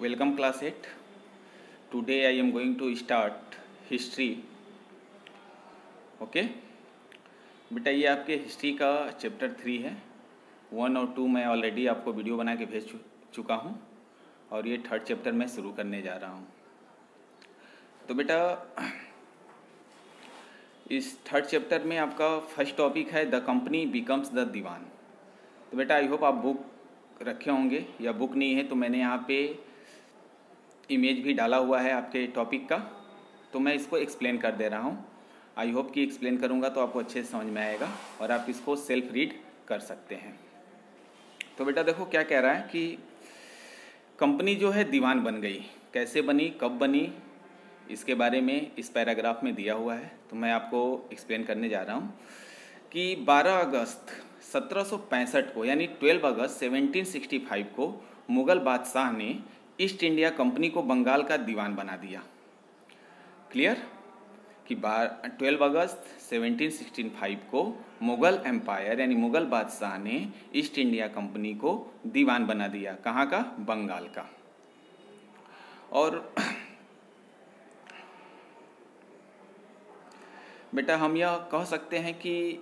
Welcome class 8. Today I am going to start history. Okay बेटा, ये आपके history का चैप्टर 3 है। 1 और 2 मैं ऑलरेडी आपको वीडियो बना के भेज चुका हूँ और ये थर्ड चैप्टर मैं शुरू करने जा रहा हूँ। तो बेटा, इस थर्ड चैप्टर में आपका फर्स्ट टॉपिक है द कंपनी बिकम्स द दीवान। तो बेटा आई होप आप बुक रखे होंगे, या बुक नहीं है तो मैंने यहाँ पे इमेज भी डाला हुआ है आपके टॉपिक का, तो मैं इसको एक्सप्लेन कर दे रहा हूँ। आई होप कि एक्सप्लेन करूँगा तो आपको अच्छे से समझ में आएगा और आप इसको सेल्फ रीड कर सकते हैं। तो बेटा देखो क्या कह रहा है कि कंपनी जो है दीवान बन गई। कैसे बनी, कब बनी, इसके बारे में इस पैराग्राफ में दिया हुआ है। तो मैं आपको एक्सप्लेन करने जा रहा हूँ कि 12 अगस्त 1765 को, यानी 12 अगस्त 1765 को मुग़ल बादशाह ने ईस्ट इंडिया कंपनी को बंगाल का दीवान बना दिया। क्लियर कि 12 अगस्त 1765 को मुग़ल एम्पायर यानी मुग़ल बादशाह ने ईस्ट इंडिया कंपनी को दीवान बना दिया। कहाँ का? बंगाल का। और बेटा हम यह कह सकते हैं कि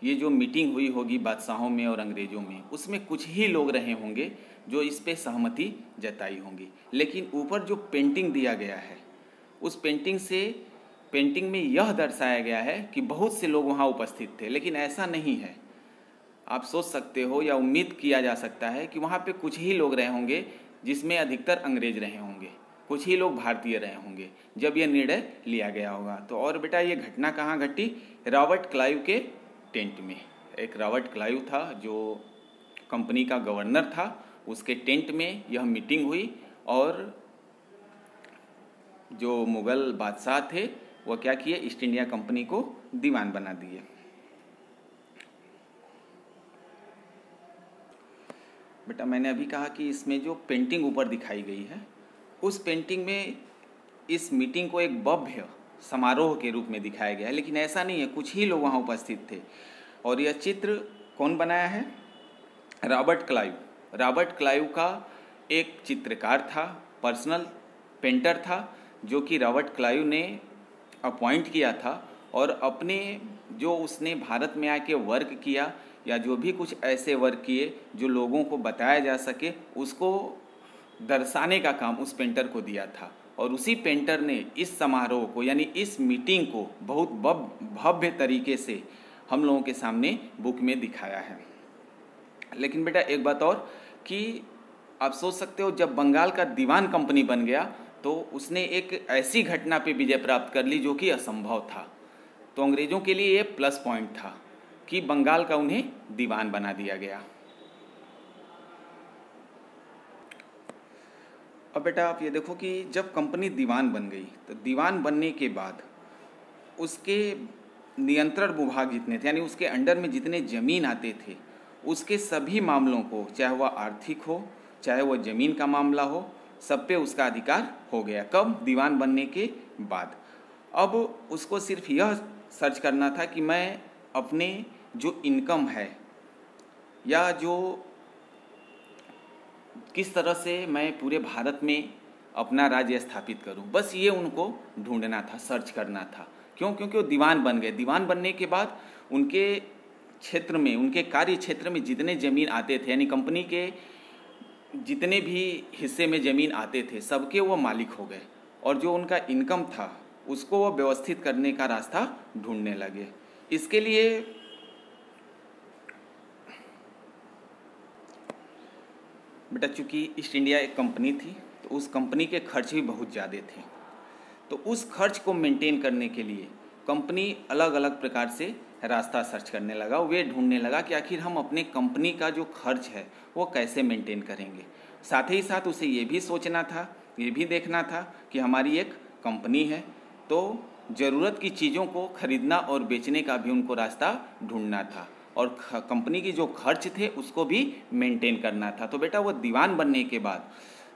ये जो मीटिंग हुई होगी बादशाहों में और अंग्रेज़ों में, उसमें कुछ ही लोग रहे होंगे जो इस पे सहमति जताई होंगी। लेकिन ऊपर जो पेंटिंग दिया गया है, उस पेंटिंग में यह दर्शाया गया है कि बहुत से लोग वहाँ उपस्थित थे, लेकिन ऐसा नहीं है। आप सोच सकते हो या उम्मीद किया जा सकता है कि वहाँ पे कुछ ही लोग रहे होंगे, जिसमें अधिकतर अंग्रेज रहे होंगे, कुछ ही लोग भारतीय रहे होंगे जब यह निर्णय लिया गया होगा। तो और बेटा ये घटना कहाँ घटी? रॉबर्ट क्लाइव के टेंट में। एक रॉबर्ट क्लाइव था जो कंपनी का गवर्नर था, उसके टेंट में यह मीटिंग हुई और जो मुग़ल बादशाह थे वह क्या किए? ईस्ट इंडिया कंपनी को दीवान बना दिए। बेटा मैंने अभी कहा कि इसमें जो पेंटिंग ऊपर दिखाई गई है, उस पेंटिंग में इस मीटिंग को एक भव्य समारोह के रूप में दिखाया गया है, लेकिन ऐसा नहीं है, कुछ ही लोग वहाँ उपस्थित थे। और यह चित्र कौन बनाया है? Robert Clive. रॉबर्ट क्लाइव का एक चित्रकार था, पर्सनल पेंटर था, जो कि रॉबर्ट क्लाइव ने अपॉइंट किया था और अपने जो उसने भारत में आके वर्क किया या जो भी कुछ ऐसे वर्क किए जो लोगों को बताया जा सके, उसको दर्शाने का काम उस पेंटर को दिया था। और उसी पेंटर ने इस समारोह को यानी इस मीटिंग को बहुत भव्य तरीके से हम लोगों के सामने बुक में दिखाया है। लेकिन बेटा एक बात और कि आप सोच सकते हो, जब बंगाल का दीवान कंपनी बन गया तो उसने एक ऐसी घटना पे विजय प्राप्त कर ली जो कि असंभव था। तो अंग्रेज़ों के लिए ये प्लस पॉइंट था कि बंगाल का उन्हें दीवान बना दिया गया। अब बेटा आप ये देखो कि जब कंपनी दीवान बन गई तो दीवान बनने के बाद उसके नियंत्रण विभाग जितने थे, यानी उसके अंडर में जितने ज़मीन आते थे, उसके सभी मामलों को, चाहे वह आर्थिक हो चाहे वह ज़मीन का मामला हो, सब पे उसका अधिकार हो गया। कब? दीवान बनने के बाद। अब उसको सिर्फ यह सर्च करना था कि मैं अपने जो इनकम है या जो किस तरह से मैं पूरे भारत में अपना राज्य स्थापित करूं, बस ये उनको ढूंढना था, सर्च करना था। क्यों? क्योंकि वो दीवान बन गए। दीवान बनने के बाद उनके क्षेत्र में, उनके कार्य क्षेत्र में जितने ज़मीन आते थे, यानी कंपनी के जितने भी हिस्से में ज़मीन आते थे, सबके वो मालिक हो गए। और जो उनका इनकम था उसको वो व्यवस्थित करने का रास्ता ढूंढने लगे। इसके लिए बेटा चूँकि ईस्ट इंडिया एक कंपनी थी तो उस कंपनी के खर्च भी बहुत ज़्यादा थे। तो उस खर्च को मेंटेन करने के लिए कंपनी अलग अलग प्रकार से रास्ता सर्च करने लगा। वे ढूंढने लगा कि आखिर हम अपने कंपनी का जो खर्च है वो कैसे मेंटेन करेंगे। साथ ही साथ उसे ये भी सोचना था, ये भी देखना था कि हमारी एक कंपनी है तो ज़रूरत की चीज़ों को खरीदना और बेचने का भी उनको रास्ता ढूंढना था, और कंपनी की जो खर्च थे उसको भी मेंटेन करना था। तो बेटा वो दीवान बनने के बाद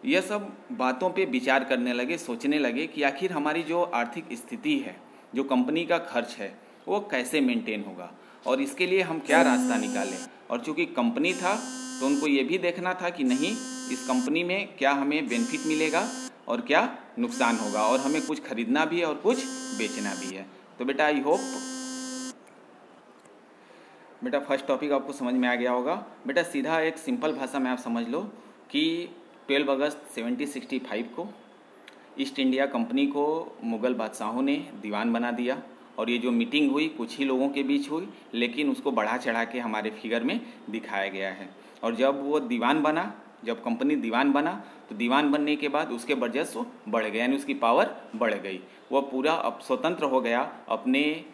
यह सब बातों पे विचार करने लगे, सोचने लगे कि आखिर हमारी जो आर्थिक स्थिति है, जो कंपनी का खर्च है, वो कैसे मेंटेन होगा और इसके लिए हम क्या रास्ता निकालें। और चूँकि कंपनी था तो उनको ये भी देखना था कि नहीं, इस कंपनी में क्या हमें बेनिफिट मिलेगा और क्या नुकसान होगा, और हमें कुछ खरीदना भी है और कुछ बेचना भी है। तो बेटा आई होप बेटा फर्स्ट टॉपिक आपको समझ में आ गया होगा। बेटा सीधा एक सिंपल भाषा में आप समझ लो कि 12 अगस्त 1765 को ईस्ट इंडिया कंपनी को मुग़ल बादशाहों ने दीवान बना दिया, और ये जो मीटिंग हुई कुछ ही लोगों के बीच हुई, लेकिन उसको बढ़ा चढ़ा के हमारे फिगर में दिखाया गया है। और जब वो दीवान बना, जब कंपनी दीवान बना, तो दीवान बनने के बाद उसके वर्चस्व बढ़ गया, यानी उसकी पावर बढ़ गई। वह पूरा अब स्वतंत्र हो गया अपने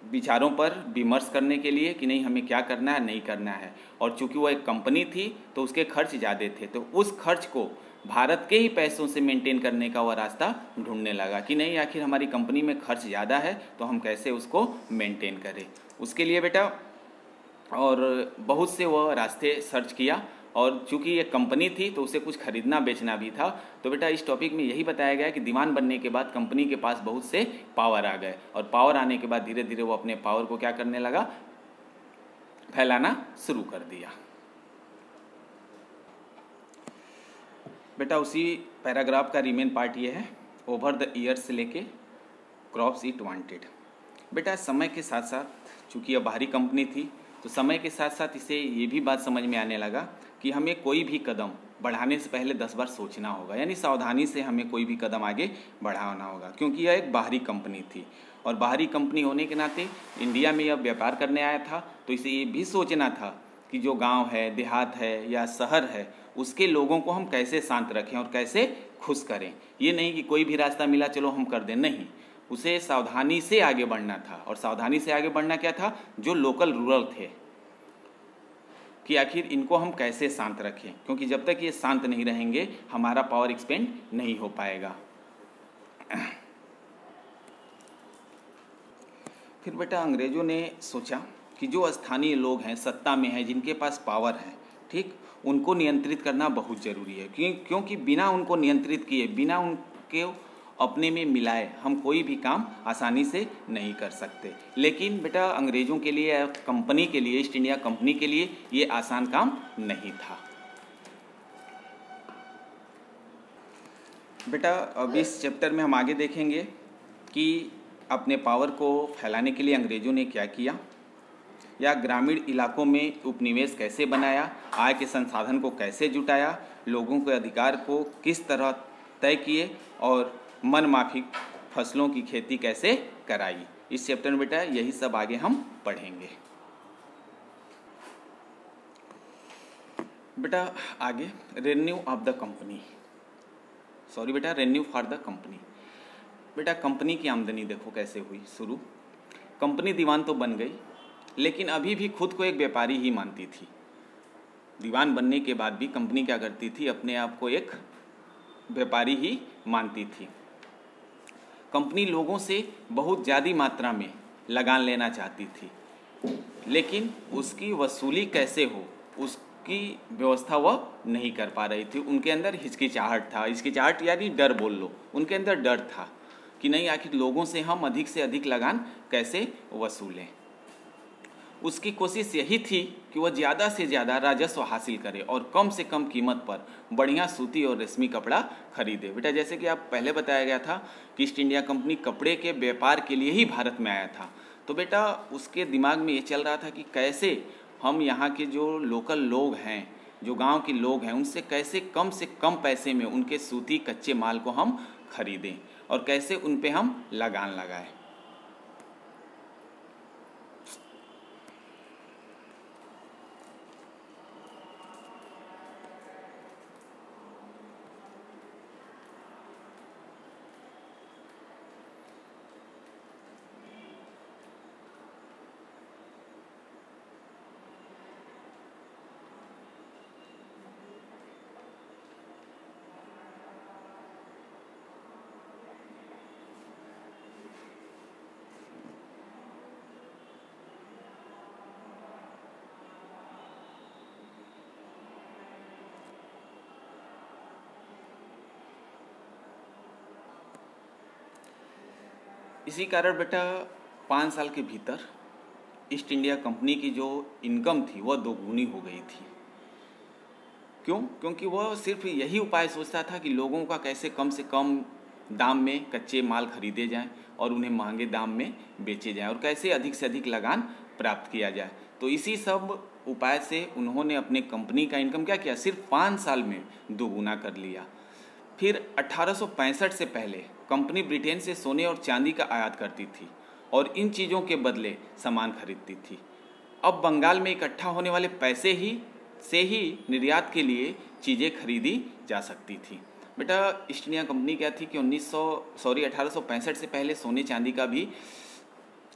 विचारों पर विमर्श करने के लिए कि नहीं हमें क्या करना है नहीं करना है। और चूंकि वह एक कंपनी थी तो उसके खर्च ज़्यादा थे, तो उस खर्च को भारत के ही पैसों से मेंटेन करने का वह रास्ता ढूंढने लगा कि नहीं आखिर हमारी कंपनी में खर्च ज़्यादा है तो हम कैसे उसको मेंटेन करें। उसके लिए बेटा और बहुत से वह रास्ते सर्च किया, और चूंकि ये कंपनी थी तो उसे कुछ खरीदना बेचना भी था। तो बेटा इस टॉपिक में यही बताया गया कि दीवान बनने के बाद कंपनी के पास बहुत से पावर आ गए, और पावर आने के बाद धीरे धीरे वो अपने पावर को क्या करने लगा, फैलाना शुरू कर दिया। बेटा उसी पैराग्राफ का रिमेन पार्ट ये है, ओवर द ईयर्स से लेके क्रॉप्स इट वांटेड। बेटा समय के साथ साथ चूंकि यह बाहरी कंपनी थी तो समय के साथ साथ इसे ये भी बात समझ में आने लगा कि हमें कोई भी कदम बढ़ाने से पहले 10 बार सोचना होगा, यानी सावधानी से हमें कोई भी कदम आगे बढ़ाना होगा, क्योंकि यह एक बाहरी कंपनी थी। और बाहरी कंपनी होने के नाते इंडिया में यह व्यापार करने आया था, तो इसे ये भी सोचना था कि जो गांव है, देहात है या शहर है, उसके लोगों को हम कैसे शांत रखें और कैसे खुश करें। ये नहीं कि कोई भी रास्ता मिला चलो हम कर दें, नहीं, उसे सावधानी से आगे बढ़ना था। और सावधानी से आगे बढ़ना क्या था, जो लोकल रूरल थे कि आखिर इनको हम कैसे शांत रखें, क्योंकि जब तक ये शांत नहीं रहेंगे हमारा पावर एक्सपेंड नहीं हो पाएगा। फिर बेटा अंग्रेजों ने सोचा कि जो स्थानीय लोग हैं, सत्ता में हैं, जिनके पास पावर है, ठीक, उनको नियंत्रित करना बहुत ज़रूरी है, क्योंकि बिना उनको नियंत्रित किए, बिना उनके अपने में मिलाए हम कोई भी काम आसानी से नहीं कर सकते। लेकिन बेटा अंग्रेज़ों के लिए, कंपनी के लिए, ईस्ट इंडिया कंपनी के लिए ये आसान काम नहीं था। बेटा अब इस चैप्टर में हम आगे देखेंगे कि अपने पावर को फैलाने के लिए अंग्रेज़ों ने क्या किया, या ग्रामीण इलाकों में उपनिवेश कैसे बनाया, आय के संसाधन को कैसे जुटाया, लोगों के अधिकार को किस तरह तय किए, और मन माफिक फसलों की खेती कैसे कराई। इस चैप्टर में बेटा यही सब आगे हम पढ़ेंगे। बेटा आगे revenue of the company, sorry बेटा रेवेन्यू फॉर द कंपनी। बेटा कंपनी की आमदनी देखो कैसे हुई शुरू। कंपनी दीवान तो बन गई, लेकिन अभी भी खुद को एक व्यापारी ही मानती थी। दीवान बनने के बाद भी कंपनी क्या करती थी, अपने आप को एक व्यापारी ही मानती थी। कंपनी लोगों से बहुत ज़्यादा मात्रा में लगान लेना चाहती थी, लेकिन उसकी वसूली कैसे हो उसकी व्यवस्था वह नहीं कर पा रही थी। उनके अंदर हिचकिचाहट था, हिचकिचाहट यानी डर बोल लो, उनके अंदर डर था कि नहीं आखिर लोगों से हम अधिक से अधिक लगान कैसे वसूलें। उसकी कोशिश यही थी कि वह ज़्यादा से ज़्यादा राजस्व हासिल करे और कम से कम कीमत पर बढ़िया सूती और रेशमी कपड़ा खरीदे। बेटा जैसे कि आप पहले बताया गया था कि ईस्ट इंडिया कंपनी कपड़े के व्यापार के लिए ही भारत में आया था, तो बेटा उसके दिमाग में ये चल रहा था कि कैसे हम यहाँ के जो लोकल लोग हैं, जो गांव के लोग हैं, उनसे कैसे कम से कम पैसे में उनके सूती कच्चे माल को हम खरीदें और कैसे उन पे हम लगान लगाएं। इसी कारण बेटा 5 साल के भीतर ईस्ट इंडिया कंपनी की जो इनकम थी वह दोगुनी हो गई थी, क्यों? क्योंकि वह सिर्फ यही उपाय सोचता था कि लोगों का कैसे कम से कम दाम में कच्चे माल खरीदे जाएं और उन्हें महंगे दाम में बेचे जाएं और कैसे अधिक से अधिक लगान प्राप्त किया जाए। तो इसी सब उपाय से उन्होंने अपने कंपनी का इनकम क्या किया, सिर्फ 5 साल में दोगुना कर लिया। फिर 1865 से पहले कंपनी ब्रिटेन से सोने और चांदी का आयात करती थी और इन चीज़ों के बदले सामान खरीदती थी। अब बंगाल में इकट्ठा होने वाले पैसे से ही निर्यात के लिए चीज़ें खरीदी जा सकती थी। बेटा ईस्ट इंडिया कंपनी क्या थी कि 1865 से पहले सोने चांदी का भी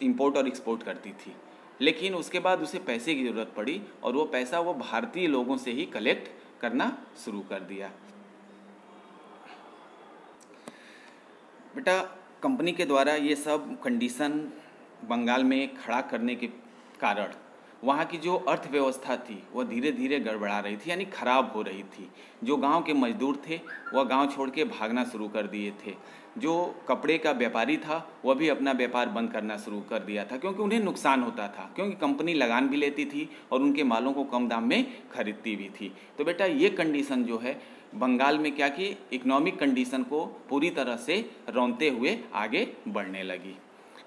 इंपोर्ट और एक्सपोर्ट करती थी, लेकिन उसके बाद उसे पैसे की ज़रूरत पड़ी और वो पैसा वो भारतीय लोगों से ही कलेक्ट करना शुरू कर दिया। बेटा कंपनी के द्वारा ये सब कंडीशन बंगाल में खड़ा करने के कारण वहाँ की जो अर्थव्यवस्था थी वह धीरे धीरे गड़बड़ा रही थी, यानी खराब हो रही थी। जो गांव के मजदूर थे वह गांव छोड़ के भागना शुरू कर दिए थे। जो कपड़े का व्यापारी था वह भी अपना व्यापार बंद करना शुरू कर दिया था, क्योंकि उन्हें नुकसान होता था, क्योंकि कंपनी लगान भी लेती थी और उनके मालों को कम दाम में खरीदती भी थी। तो बेटा ये कंडीशन जो है बंगाल में क्या कि इकोनॉमिक कंडीशन को पूरी तरह से रौंदते हुए आगे बढ़ने लगी।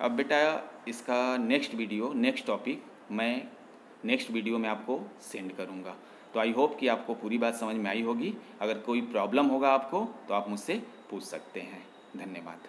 अब बेटा इसका नेक्स्ट टॉपिक मैं नेक्स्ट वीडियो में आपको सेंड करूंगा। तो आई होप कि आपको पूरी बात समझ में आई होगी। अगर कोई प्रॉब्लम होगा आपको तो आप मुझसे पूछ सकते हैं। धन्यवाद।